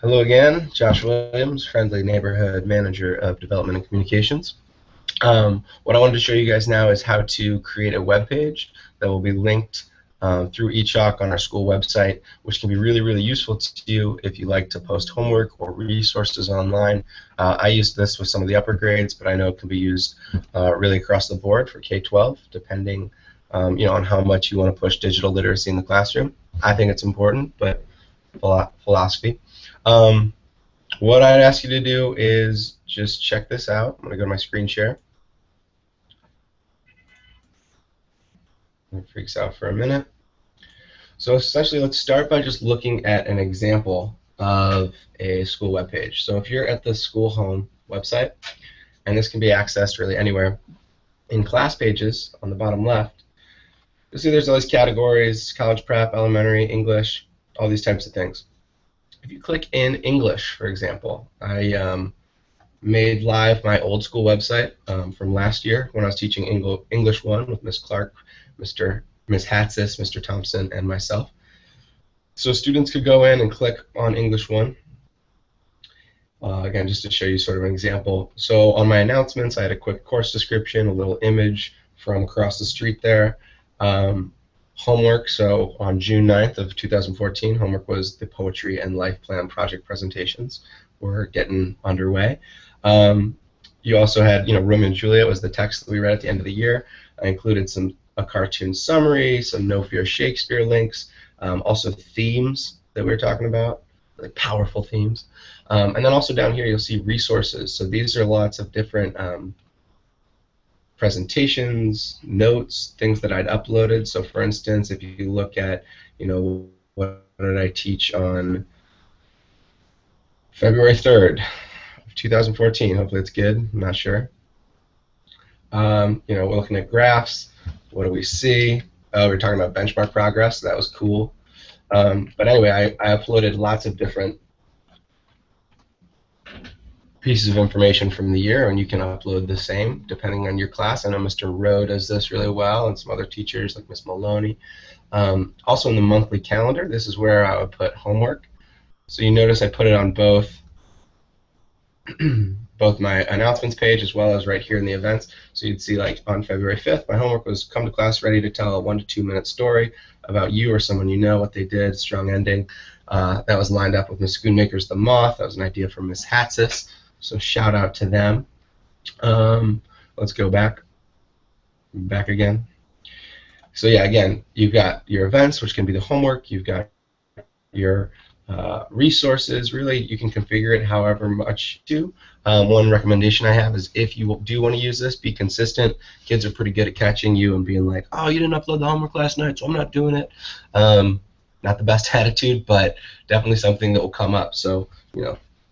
Hello again, Josh Williams, Friendly Neighborhood Manager of Development and Communications. What I wanted to show you guys now is how to create a web page that will be linked through eChalk on our school website, which can be really, really useful to you if you like to post homework or resources online. I used this with some of the upper grades, but I know it can be used really across the board for K-12, depending on how much you want to push digital literacy in the classroom. I think it's important, but philosophy. What I'd ask you to do is just check this out. I'm going to go to my screen share. It freaks out for a minute. So essentially, let's start by just looking at an example of a school web page. So if you're at the school home website, and this can be accessed really anywhere, in class pages on the bottom left, you'll see there's all these categories: college prep, elementary, English, all these types of things. If you click in English, for example, I made live my old school website from last year when I was teaching English 1 with Miss Clark, Miss Hatsis, Mr. Thompson, and myself. So students could go in and click on English 1. Again, just to show you sort of an example. So on my announcements, I had a quick course description, a little image from across the street there. Homework, so on June 9th of 2014, homework was the Poetry and Life Plan project presentations. We're getting underway. You also had, Romeo and Juliet was the text that we read at the end of the year. I included a cartoon summary, some No Fear Shakespeare links, also themes that we were talking about, like powerful themes. And then also down here you'll see resources. So these are lots of different presentations, notes, things that I'd uploaded. So for instance, if you look at, what did I teach on February 3rd of 2014, hopefully it's good, I'm not sure. We're looking at graphs. What do we see? Oh, we're talking about benchmark progress, so that was cool. But anyway, I uploaded lots of different pieces of information from the year, and you can upload the same depending on your class. I know Mr. Rowe does this really well, and some other teachers like Miss Maloney. Also in the monthly calendar, this is where I would put homework. So you notice I put it on both both my announcements page as well as right here in the events. So you'd see, like, on February 5th, my homework was come to class ready to tell a 1 to 2 minute story about you or someone you know, what they did, strong ending. That was lined up with Miss Schoonmaker's The Moth. That was an idea from Miss Hatsis. So shout out to them. Let's go back again. So yeah, again, you've got your events, which can be the homework. You've got your resources. Really, you can configure it however much you do. One recommendation I have is if you do want to use this, be consistent. Kids are pretty good at catching you and being like, oh, you didn't upload the homework last night, so I'm not doing it. Not the best attitude, but definitely something that will come up. So,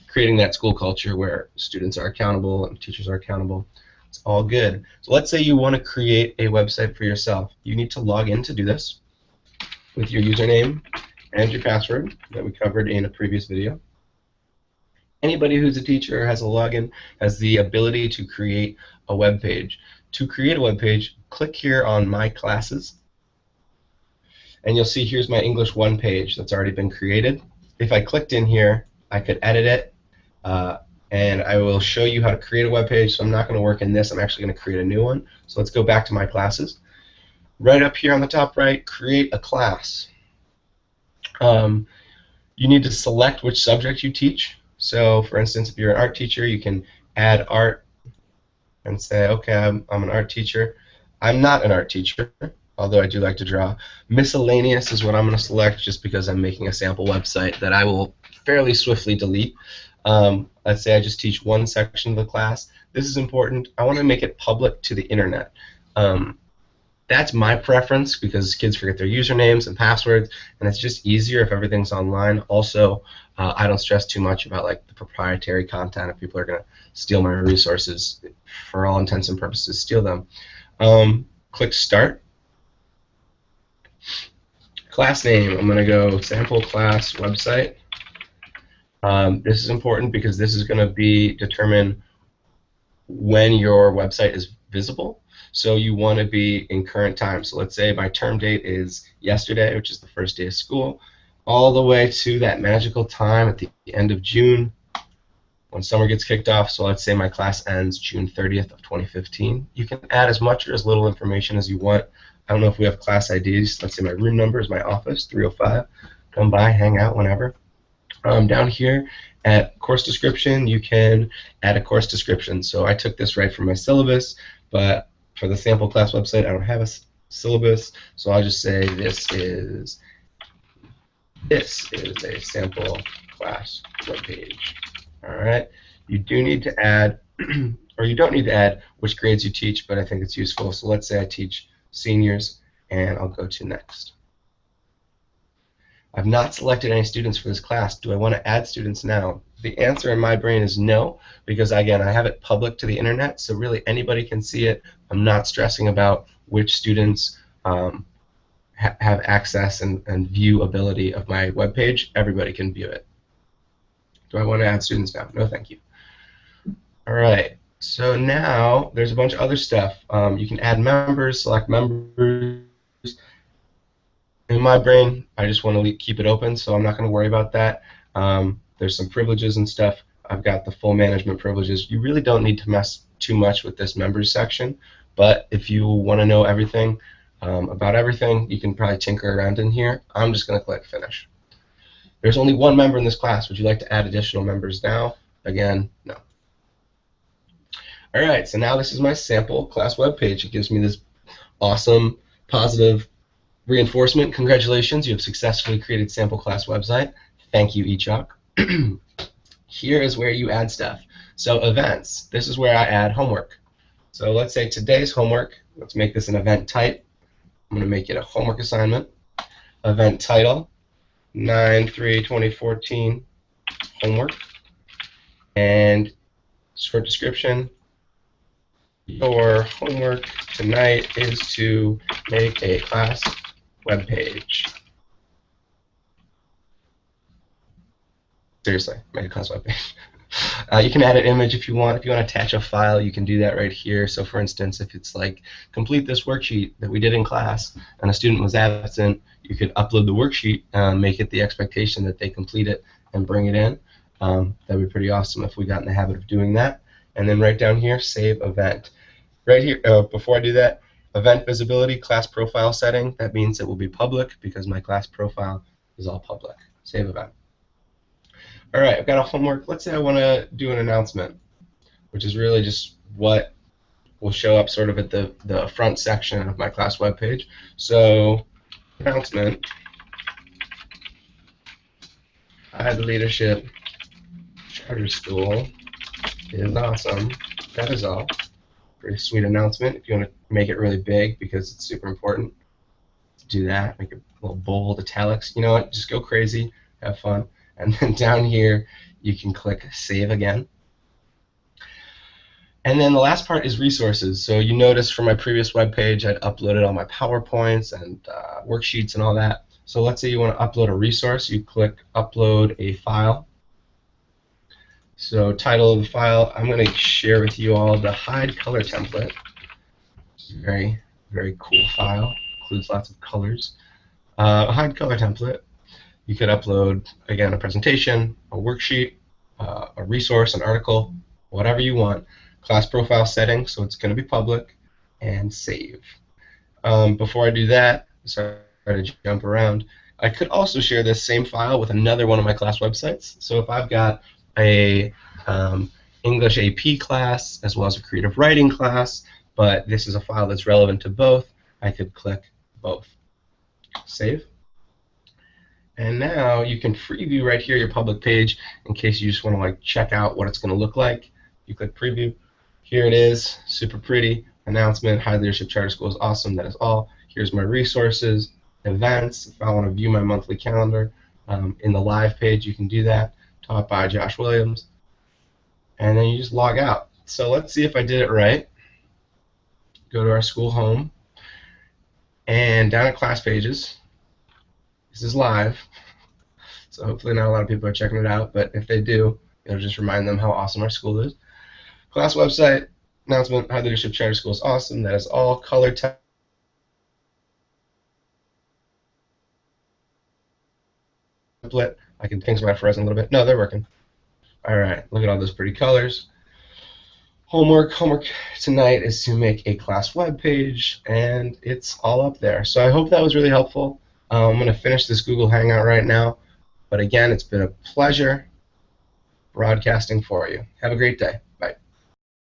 creating that school culture where students are accountable and teachers are accountable. It's all good. So let's say you want to create a website for yourself. You need to log in to do this with your username and your password that we covered in a previous video. Anybody who's a teacher or has a login has the ability to create a web page. To create a web page, click here on My Classes, and you'll see here's my English 1 page that's already been created. If I clicked in here, I could edit it. And I will show you how to create a web page. So I'm not going to work in this. I'm actually going to create a new one. So let's go back to My Classes. Right up here on the top right, create a class. You need to select which subject you teach. So for instance, if you're an art teacher, you can add art and say, okay, I'm an art teacher. I'm not an art teacher, although I do like to draw. Miscellaneous is what I'm going to select just because I'm making a sample website that I will fairly swiftly delete. Let's say I just teach one section of the class. This is important. I want to make it public to the internet. That's my preference because kids forget their usernames and passwords, and it's just easier if everything's online. Also, I don't stress too much about like the proprietary content if people are going to steal my resources. For all intents and purposes, steal them. Click Start. Class name, I'm going to go sample class website. This is important because this is going to determine when your website is visible. So you want to be in current time. So let's say my term date is yesterday, which is the first day of school. all the way to that magical time at the end of June when summer gets kicked off. So let's say my class ends June 30th of 2015. You can add as much or as little information as you want. I don't know if we have class IDs. Let's say my room number is my office, 305. Come by, hang out whenever. Down here at course description, you can add a course description. So I took this right from my syllabus, but for the sample class website, I don't have a syllabus, so I'll just say this is a sample class webpage. All right. You do need to add, or you don't need to add which grades you teach, but I think it's useful. So let's say I teach seniors, and I'll go to next. I've not selected any students for this class. Do I want to add students now? The answer in my brain is no, because again, I have it public to the internet, so really anybody can see it. I'm not stressing about which students have access and view ability of my web page. Everybody can view it. Do I want to add students now? No, thank you. All right. So now there's a bunch of other stuff. You can add members, select members. In my brain, I just want to keep it open, so I'm not going to worry about that. There's some privileges and stuff. I've got the full management privileges. You really don't need to mess too much with this members section, but if you want to know everything about everything, you can probably tinker around in here. I'm just going to click Finish. There's only one member in this class. Would you like to add additional members now? Again, no. All right, so now this is my sample class web page. It gives me this awesome, positive reinforcement. Congratulations, you have successfully created sample class website. Thank you, eChalk. Here is where you add stuff. So events, this is where I add homework. So let's say today's homework, let's make this an event type. I'm going to make it a homework assignment. Event title, 9/3/2014 homework. And short description, your homework tonight is to make a class web page. Seriously, make a class web page. You can add an image if you want. If you want to attach a file, you can do that right here. So for instance, if it's like, complete this worksheet that we did in class and a student was absent, you could upload the worksheet, make it the expectation that they complete it and bring it in. That would be pretty awesome if we got in the habit of doing that. And then right down here, save event. Right here, before I do that, event visibility, class profile setting, that means it will be public because my class profile is all public. Save event. All right, I've got a homework. Let's say I want to do an announcement, which is really just what will show up sort of at the front section of my class webpage. So, announcement, High Leadership Charter School is awesome. That is all. Pretty sweet announcement. If you want to make it really big because it's super important, do that. Make it a little bold, italics. You know what? Just go crazy. Have fun. And then down here, you can click Save Again. And then the last part is resources. So you notice from my previous web page, I'd uploaded all my PowerPoints and worksheets and all that. So let's say you want to upload a resource. You click Upload a File. So title of the file, I'm going to share with you all the hide color template. Very, very cool file. Includes lots of colors. Hide color template. You could upload, again, a presentation, a worksheet, a resource, an article, whatever you want. Class profile setting, so it's going to be public, and save. Before I do that, sorry to jump around, I could also share this same file with another one of my class websites. So if I've got a English AP class as well as a creative writing class, but this is a file that's relevant to both, I could click both. Save. And now you can preview right here your public page in case you just want to like check out what it's going to look like. You click preview. Here it is, super pretty. Announcement, High Leadership Charter School is awesome. That is all. Here's my resources, events. If I want to view my monthly calendar in the live page, you can do that. Taught by Josh Williams. And then you just log out. So let's see if I did it right. Go to our school home. And down at class pages, this is live, so hopefully not a lot of people are checking it out, but if they do, it'll just remind them how awesome our school is. Class website, announcement, High Leadership Charter School is awesome. That is all. Color text. template. Things might have frozen a little bit. No, they're working. All right, look at all those pretty colors. Homework tonight is to make a class web page, and it's all up there. So I hope that was really helpful. I'm going to finish this Google Hangout right now. But again, it's been a pleasure broadcasting for you. Have a great day. Bye.